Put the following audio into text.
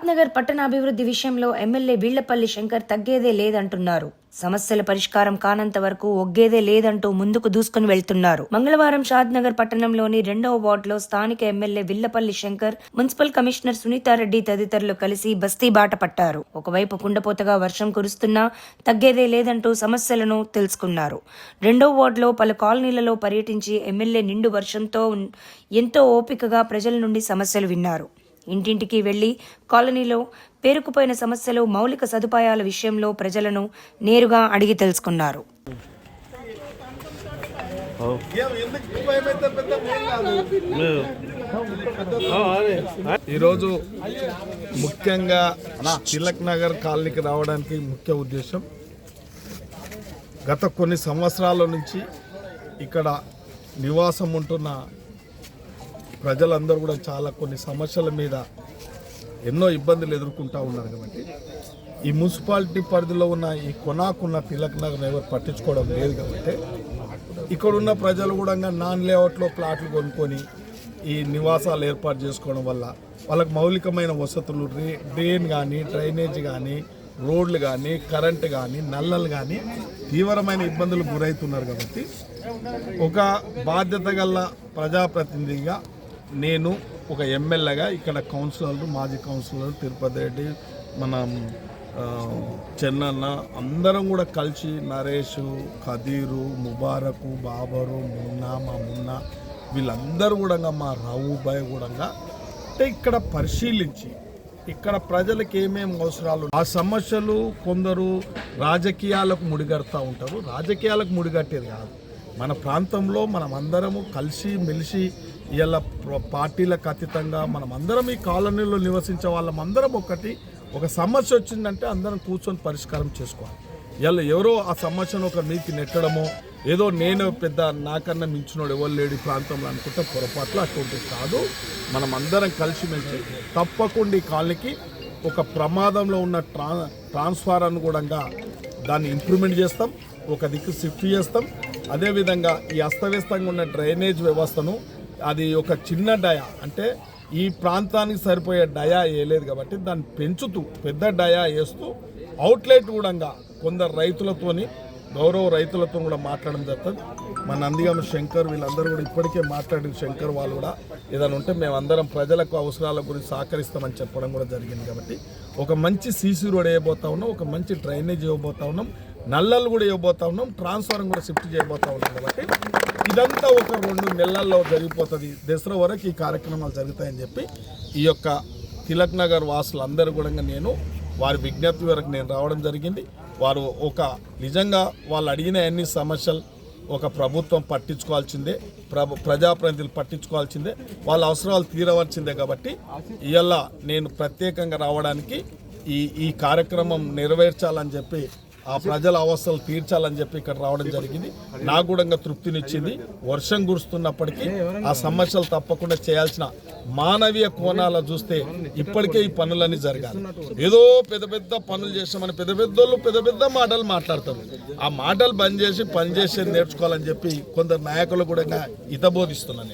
నగర్ పట్టణాభివృద్ధి విషయంలో ఎమ్మెల్యే వీళ్లపల్లి శంకర్ తగ్గేదే లేదంటున్నారు. సమస్యల పరిష్కారం కానంత వరకు ఒగ్గేదే లేదంటూ ముందుకు దూసుకుని వెళ్తున్నారు. మంగళవారం నగర్ పట్టణంలోని 2వ వార్డులో స్థానిక MLA Veellapalli Shankar, municipal commissioner Sunitha Reddy తదితరులు కలిసి బస్తీ బాట పట్టారు. ఒకవైపు కుండపోతగా వర్షం కురుస్తున్నా తగ్గేదే లేదంటూ సమస్యలను తెలుసుకున్నారు. 2వ వార్డులో పలు కాలనీలలో పర్యటించి ఎమ్మెల్యే నిండు వర్షంతో ఎంతో ఓపికగా ప్రజల నుండి సమస్యలు విన్నారు. ఇంటింటికి వెళ్లి కాలనీలో పేరుకుపోయిన సమస్యలు, మౌలిక సదుపాయాల విషయంలో ప్రజలను నేరుగా అడిగి తెలుసుకున్నారు. ఈరోజు ముఖ్యంగా తిలక్ నగర్ కాలనీకి రావడానికి ముఖ్య ఉద్దేశం, గత కొన్ని సంవత్సరాల నుంచి ఇక్కడ నివాసం ఉంటున్న ప్రజలందరూ కూడా చాలా కొన్ని సమస్యల మీద ఎన్నో ఇబ్బందులు ఎదుర్కొంటూ ఉన్నారు. కాబట్టి ఈ మున్సిపాలిటీ పరిధిలో ఉన్న ఈ కొనాకున్న తిలక్ నగర్ ఎవరు పట్టించుకోవడం లేదు. కాబట్టి ఇక్కడున్న ప్రజలు కూడా నాన్ లేఅవుట్లో ప్లాట్లు కొనుక్కొని ఈ నివాసాలు ఏర్పాటు చేసుకోవడం వల్ల వాళ్ళకి మౌలికమైన వసతులు, డ్రైన్ కానీ, డ్రైనేజ్ కానీ, రోడ్లు కానీ, కరెంటు కానీ, నల్లలు కానీ తీవ్రమైన ఇబ్బందులు గురవుతున్నారు. కాబట్టి ఒక బాధ్యత గల ప్రజాప్రతినిధిగా నేను, ఒక ఎమ్మెల్యేగా ఇక్కడ కౌన్సిలర్లు, మాజీ కౌన్సిలర్ తిరుపతి రెడ్డి, మన చెన్నన్న అందరం కూడా కలిసి, నరేష్, ఖదీరు, ముబారకు, బాబరు, మున్నా వీళ్ళందరూ కూడా, మా రావుబాయ్ కూడా అంటే ఇక్కడ పరిశీలించి ఇక్కడ ప్రజలకు ఏమేమి అవసరాలు, ఆ సమస్యలు కొందరు రాజకీయాలకు ముడిగడుతూ ఉంటారు. రాజకీయాలకు ముడిగట్టేది కాదు. మన ప్రాంతంలో మనం అందరము కలిసి మెలిసి ఇలా పార్టీలకు అతీతంగా మనం అందరం ఈ కాలనీలో నివసించే వాళ్ళం అందరం ఒక సమస్య వచ్చిందంటే అందరం కూర్చొని పరిష్కారం చేసుకోవాలి. ఇలా ఎవరో ఆ సమస్యను ఒక మీకి నెట్టడమో, ఏదో నేను పెద్ద నాకన్నా మించినోడు ఎవరు లేడు ప్రాంతంలో అనుకుంటే పొరపాట్లు అటువంటివి కాదు. మనం అందరం కలిసిమెలిసి తప్పకుండా ఈ కాలనీకి ఒక ప్రమాదంలో ఉన్న ట్రాన్స్ఫార్మర్ను కూడా దాన్ని ఇంప్రూవ్మెంట్ చేస్తాం, ఒక దిక్కు షిఫ్ట్ చేస్తాం. అదేవిధంగా ఈ అస్తవ్యస్తంగా ఉన్న డ్రైనేజ్ వ్యవస్థను, అది ఒక చిన్న డయా అంటే ఈ ప్రాంతానికి సరిపోయే డయా వేయలేదు కాబట్టి దాన్ని పెంచుతూ పెద్ద డయా వేస్తూ అవుట్లెట్ కూడా కొందరు రైతులతోని, గౌరవ రైతులతో కూడా మాట్లాడడం జరుగుతుంది. మన నందిగామ శంకర్ వీళ్ళందరూ కూడా ఇప్పటికే మాట్లాడిన శంకర్ వాళ్ళు కూడా ఏదైనా ఉంటే మేమందరం ప్రజలకు అవసరాల గురించి సహకరిస్తామని చెప్పడం కూడా జరిగింది. కాబట్టి ఒక మంచి సీసీ రోడ్ వేయబోతా ఉన్నాం, ఒక మంచి డ్రైనేజ్ ఇవ్వబోతా ఉన్నాం, నల్లలు కూడా ఇవ్వబోతా ఉన్నాం, ట్రాన్స్ఫార్మర్ కూడా షిఫ్ట్ చేయబోతా ఉన్నాం. కాబట్టి ఇదంతా ఒక 2 నెలల్లో జరిగిపోతుంది. దసరా వరకు ఈ కార్యక్రమాలు జరుగుతాయని చెప్పి ఈ యొక్క తిలక్ నగర్ వాసులందరూ కూడా నేను వారి విజ్ఞప్తి వరకు నేను రావడం జరిగింది. వారు ఒక నిజంగా వాళ్ళు అడిగిన అన్ని సమస్యలు ఒక ప్రభుత్వం పట్టించుకోవాల్సిందే, ప్రజాప్రతినిధులు పట్టించుకోవాల్సిందే, వాళ్ళ అవసరాలు తీరవలసిందే. కాబట్టి ఇవాళ నేను ప్రత్యేకంగా రావడానికి ఈ కార్యక్రమం నెరవేర్చాలని చెప్పి, ఆ ప్రజల అవసరాలు తీర్చాలని చెప్పి ఇక్కడ రావడం జరిగింది. నాకు కూడా తృప్తినిచ్చింది. వర్షం కురుస్తున్నప్పటికీ ఆ సమస్యలు తప్పకుండా చేయాల్సిన మానవీయ కోణాల చూస్తే ఇప్పటికే ఈ పనులన్నీ జరగాలి. ఏదో పెద్ద పెద్ద పనులు చేసామని పెద్ద పెద్ద మాటలు మాట్లాడతారు. ఆ మాటలు బంద్ చేసి పని చేసేది నేర్చుకోవాలని చెప్పి కొందరు నాయకులు కూడా హితబోధిస్తున్నాను.